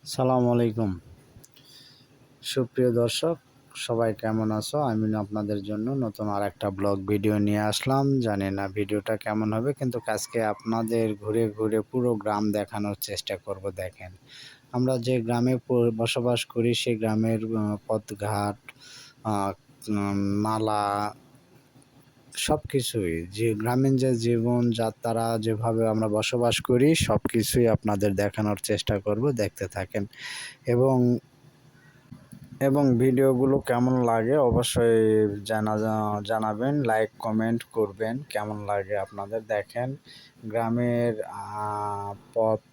সালাম আলাইকুম। সুপ্রিয় দর্শক, সবাই কেমন আছো? আমি আপনাদের জন্য নতুন আরেকটা ব্লগ ভিডিও নিয়ে আসলাম। জানি না ভিডিওটা কেমন হবে, কিন্তু আজকে আপনাদের ঘুরে ঘুরে পুরো গ্রাম দেখানোর চেষ্টা করব। দেখেন, আমরা যে গ্রামে বসবাস করি সেই গ্রামের পথঘাট, নালা, সব কিছুই, যে গ্রামীণ যে জীবনযাত্রা যেভাবে আমরা বসবাস করি সব কিছুই আপনাদের দেখানোর চেষ্টা করব। দেখতে থাকেন এবং ভিডিওগুলো কেমন লাগে অবশ্যই জানাবেন, লাইক কমেন্ট করবেন কেমন লাগে আপনাদের। দেখেন, গ্রামের পথ,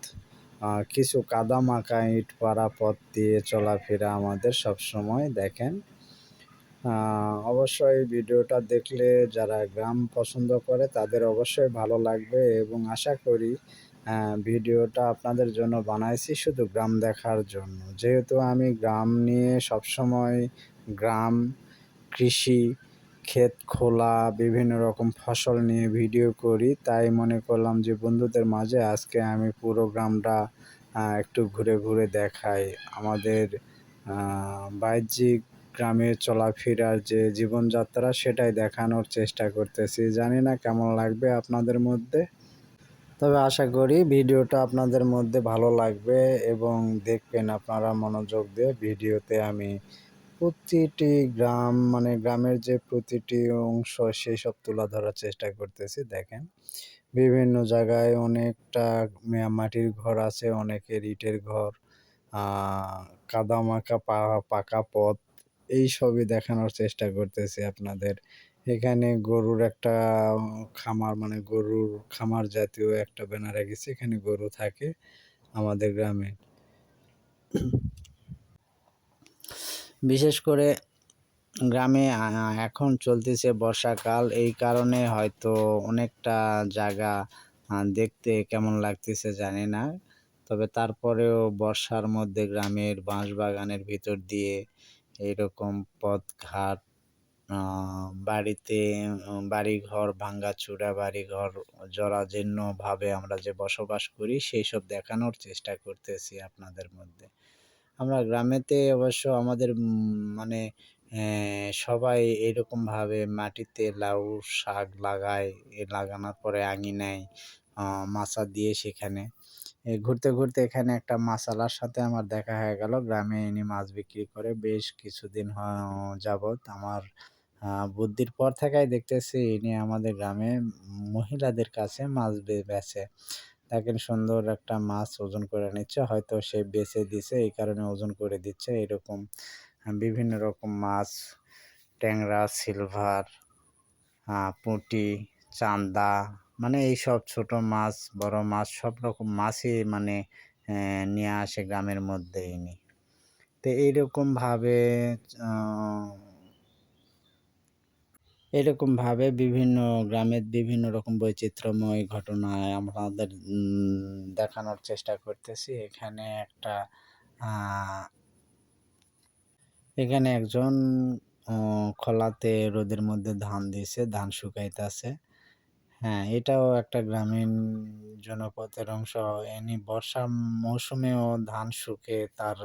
কিছু কাদা মাখা ইট পাড়া পথ দিয়ে চলাফেরা আমাদের সব সময়। দেখেন, অবশ্যই ভিডিওটা দেখলে যারা গ্রাম পছন্দ করে তাদের অবশ্যই ভালো লাগবে এবং আশা করি ভিডিওটা আপনাদের জন্য বানাইছি শুধু গ্রাম দেখার জন্য। যেহেতু আমি গ্রাম নিয়ে সবসময়, গ্রাম, কৃষি, ক্ষেত খোলা, বিভিন্ন রকম ফসল নিয়ে ভিডিও করি, তাই মনে করলাম যে বন্ধুদের মাঝে আজকে আমি পুরো গ্রামটা একটু ঘুরে ঘুরে দেখাই। আমাদের বাহ্যিক গ্রামের চলাফেরার যে জীবনযাত্রা সেটাই দেখানোর চেষ্টা করতেছি। জানি না কেমন লাগবে আপনাদের মধ্যে, তবে আশা করি ভিডিওটা আপনাদের মধ্যে ভালো লাগবে এবং দেখবেন আপনারা মনোযোগ দিয়ে। ভিডিওতে আমি প্রতিটি গ্রাম, মানে গ্রামের যে প্রতিটি অংশ সেই সব তুলে ধরার চেষ্টা করতেছি। দেখেন, বিভিন্ন জায়গায় অনেকটা মাটির ঘর আছে, অনেকের ইটের ঘর, কাদামাখা পাকা পথ, এই সবই দেখানোর চেষ্টা করতেছি আপনাদের। এখানে গরুর একটা খামার, মানে গরুর খামার জাতীয় একটা ব্যানার রেখেছি, এখানে গরু থাকে আমাদের গ্রামে। বিশেষ করে গ্রামে এখন চলতেছে বর্ষাকাল, এই কারণে হয়তো অনেকটা জায়গা দেখতে কেমন লাগতেছে জানি না, তবে তারপরেও বর্ষার মধ্যে গ্রামের বাঁশবাগানের ভিতর দিয়ে এইরকম পথঘাট, বাড়িঘর ভাঙাচোরা, বাড়িঘর জরাজীর্ণভাবে আমরা যে বসবাস করি সেই সব দেখানোর চেষ্টা করতেছি আপনাদের মধ্যে। আমরা গ্রামেতে অবশ্য আমাদের মানে সবাই এরকমভাবে মাটিতে লাউ শাক লাগায়। লাগানোর পরে আঙিনায় মাচা দিয়ে সেখানে ঘুরতে ঘুরতে এখানে একটা মাছওয়ালার সাথে আমার দেখা হয়ে গেল। গ্রামে ইনি মাছ বিক্রি করে বেশ কিছুদিন যাবৎ। আমার বুদ্ধির পর থেকেই দেখতেছি ইনি আমাদের গ্রামে মহিলাদের কাছে মাছ বেচে। দেখেন, সুন্দর একটা মাছ ওজন করে নিচ্ছে, হয়তো সে বেচে দিছে এই কারণে ওজন করে দিচ্ছে। এরকম বিভিন্ন রকম মাছ, ট্যাংরা, সিলভার, পুঁটি, চান্দা, মানে এইসব ছোট মাছ, বড় মাছ, সব রকম মাছই মানে নিয়ে আসে গ্রামের মধ্যে ইনি। তো এরকমভাবে বিভিন্ন গ্রামের বিভিন্ন রকম বৈচিত্র্যময় ঘটনায় আমাদের দেখানোর চেষ্টা করতেছি। এখানে একজন খলাতে রোদের মধ্যে ধান দিছে, ধান শুকাইতেছে। হ্যাঁ, এটাও একটা গ্রামীণ জনপদের অংশ। এনি বর্ষা মৌসুমেও ধান শুকে তার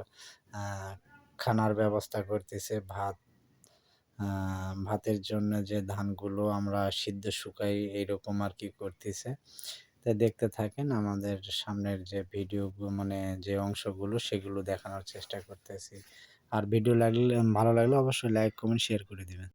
খানার ব্যবস্থা করতেছে। ভাতের জন্য যে ধানগুলো আমরা সিদ্ধ শুকাই এইরকম আর কি করতেছে। তাই দেখতে থাকেন, আমাদের সামনের যে ভিডিওগুলো, মানে যে অংশগুলো সেগুলো দেখানোর চেষ্টা করতেছি। আর ভিডিও ভালো লাগলে অবশ্যই লাইক কমেন্ট শেয়ার করে দিবেন।